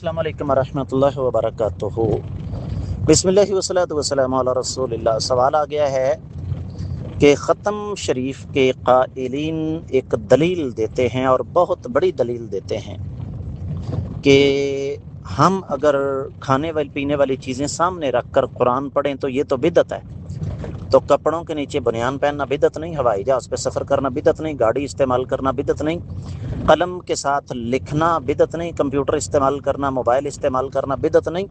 السلام علیکم ورحمۃ اللہ وبرکاتہ۔ بسم اللہ وصلاۃ وسلام علی رسول اللہ۔ سوال آ گیا ہے کہ ختم شریف کے قائلین ایک دلیل دیتے ہیں اور بہت بڑی دلیل دیتے ہیں کہ ہم اگر کھانے والی پینے والی چیزیں سامنے رکھ کر قرآن پڑھیں تو یہ تو بدعت ہے، تو کپڑوں کے نیچے بنیان پہننا بدعت نہیں، ہوائی جہاز پہ سفر کرنا بدعت نہیں، گاڑی استعمال کرنا بدعت نہیں، قلم کے ساتھ لکھنا بدعت نہیں، کمپیوٹر استعمال کرنا، موبائل استعمال کرنا بدعت نہیں،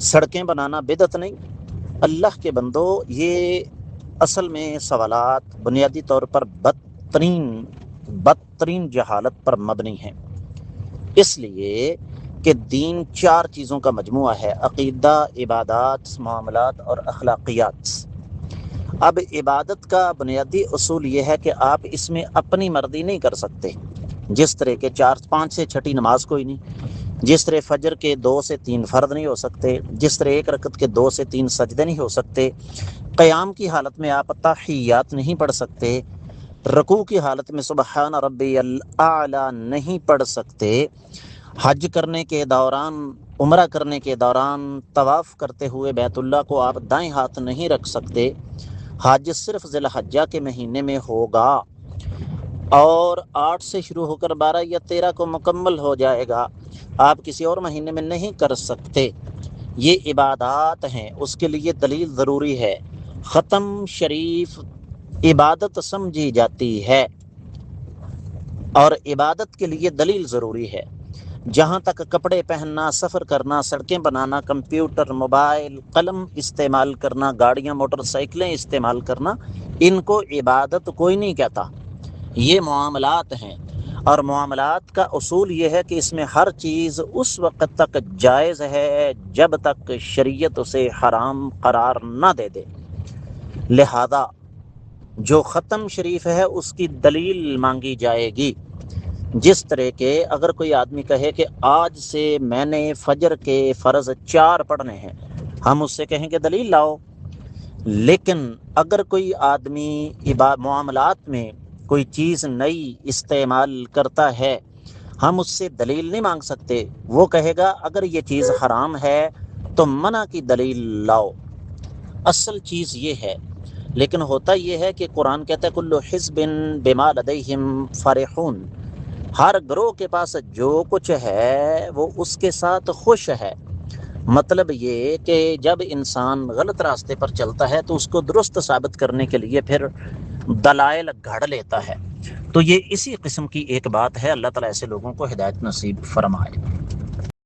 سڑکیں بنانا بدعت نہیں۔ اللہ کے بندو، یہ اصل میں سوالات بنیادی طور پر بدترین جہالت پر مبنی ہیں، اس لیے کہ دین 4 چیزوں کا مجموعہ ہے: عقیدہ، عبادات، معاملات اور اخلاقیات۔ اب عبادت کا بنیادی اصول یہ ہے کہ آپ اس میں اپنی مرضی نہیں کر سکتے، جس طرح کے 4-5 سے چھٹی نماز کوئی نہیں، جس طرح فجر کے 2 سے 3 فرض نہیں ہو سکتے، جس طرح 1 رکعت کے 2 سے 3 سجدے نہیں ہو سکتے، قیام کی حالت میں آپ تحیات نہیں پڑھ سکتے، رکوع کی حالت میں سبحان ربی الاعلی نہیں پڑھ سکتے، حج کرنے کے دوران، عمرہ کرنے کے دوران طواف کرتے ہوئے بیت اللہ کو آپ دائیں ہاتھ نہیں رکھ سکتے، حج صرف ذی الحجہ کے مہینے میں ہوگا اور 8 سے شروع ہو کر 12 یا 13 کو مکمل ہو جائے گا، آپ کسی اور مہینے میں نہیں کر سکتے۔ یہ عبادات ہیں، اس کے لیے دلیل ضروری ہے۔ ختم شریف عبادت سمجھی جاتی ہے اور عبادت کے لیے دلیل ضروری ہے۔ جہاں تک کپڑے پہننا، سفر کرنا، سڑکیں بنانا، کمپیوٹر، موبائل، قلم استعمال کرنا، گاڑیاں، موٹر سائیکلیں استعمال کرنا، ان کو عبادت کوئی نہیں کہتا، یہ معاملات ہیں، اور معاملات کا اصول یہ ہے کہ اس میں ہر چیز اس وقت تک جائز ہے جب تک شریعت اسے حرام قرار نہ دے دے۔ لہذا جو ختم شریف ہے اس کی دلیل مانگی جائے گی، جس طرح کہ اگر کوئی آدمی کہے کہ آج سے میں نے فجر کے فرض 4 پڑھنے ہیں، ہم اس سے کہیں کہ دلیل لاؤ۔ لیکن اگر کوئی آدمی معاملات میں کوئی چیز نئی استعمال کرتا ہے، ہم اس سے دلیل نہیں مانگ سکتے، وہ کہے گا اگر یہ چیز حرام ہے تو منع کی دلیل لاؤ۔ اصل چیز یہ ہے، لیکن ہوتا یہ ہے کہ قرآن کہتا ہے کل حزب بما لدیہم فرحون، ہر گروہ کے پاس جو کچھ ہے وہ اس کے ساتھ خوش ہے۔ مطلب یہ کہ جب انسان غلط راستے پر چلتا ہے تو اس کو درست ثابت کرنے کے لیے پھر دلائل گھڑ لیتا ہے، تو یہ اسی قسم کی ایک بات ہے۔ اللہ تعالیٰ ایسے لوگوں کو ہدایت نصیب فرمائے۔